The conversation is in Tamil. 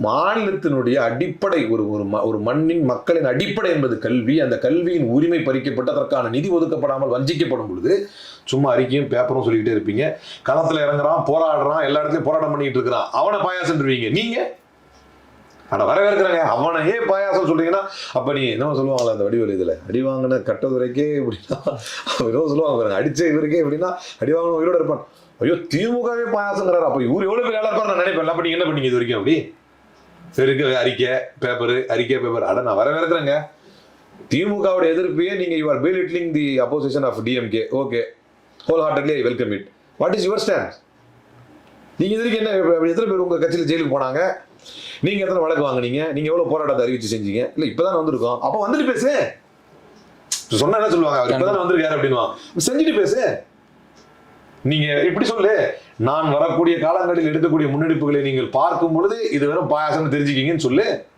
மாநிலத்தினுடைய அடிப்படை ஒரு மண்ணின் மக்களின் அடிப்படை என்பது கல்வி. அந்த கல்வியின் உரிமை பறிக்கப்பட்டதற்கான நிதி ஒதுக்கப்படாமல் வஞ்சிக்கப்படும் பொழுது சும்மா அறிக்கையும் பேப்பரும் சொல்லிக்கிட்டே இருப்பீங்க. களத்துல இறங்குறான், போராடுறான், எல்லா இடத்துலயும் போராட்டம் பண்ணிட்டு இருக்கிறான், அவனை பாயாசம்ன்றீங்க. நீங்க வரவேற்கிறாங்க, அவனையே பாயாசம் சொல்றீங்கன்னா அப்ப நீ என்ன சொல்லுவாங்களா அந்த வடிவேலு இதுல அடி வாங்கின கட்டதுரைக்கே எப்படின்னா என்ன சொல்லுவாங்க, அடிச்ச இவருக்கே எப்படின்னா அடி வாங்கின உயிரோட இருப்பான். ஐயோ திமுகவே பாயாசங்கிறாரு, அப்ப இவரு எவ்வளவு பேர் இருப்பார் நான் நினைப்பேன். அப்ப நீங்க என்ன பண்ணீங்க இது வரைக்கும்? அப்படி இருக்கு அறிக்கை பேப்பர். அட நான் வரவேற்கிறேங்க. திமுகவுடைய எதிர்ப்பையே நீங்க you are belittling the opposition of DMK. Okay, whole heartedly I welcome it. What is your stand? நீங்க இதுக்கு என்ன, எத்தனை பேர் உங்க கட்சியில் ஜெயிலுக்கு போனாங்க? நீங்க எத்தனை வழக்கு வாங்குனீங்க? நீங்க எவ்வளவு போராட்டத்தை அறிவிச்சு செஞ்சீங்க? இல்ல இப்பதான் வந்திருக்கோம். அப்ப வந்துட்டு பேசு. சொன்னா என்ன சொல்லுவாங்க, அவர் இப்பதான் வந்திருக்காரு அப்படின்னுவான். செஞ்சுட்டு பேசு. நீங்க இப்படி சொல்லு, நான் வரக்கூடிய காலங்களில் எடுக்கக்கூடிய முன்னெடுப்புகளை நீங்கள் பார்க்கும் பொழுது இது வெறும் பாயாசம்னு தெரிஞ்சுக்கிங்கன்னு சொல்லு.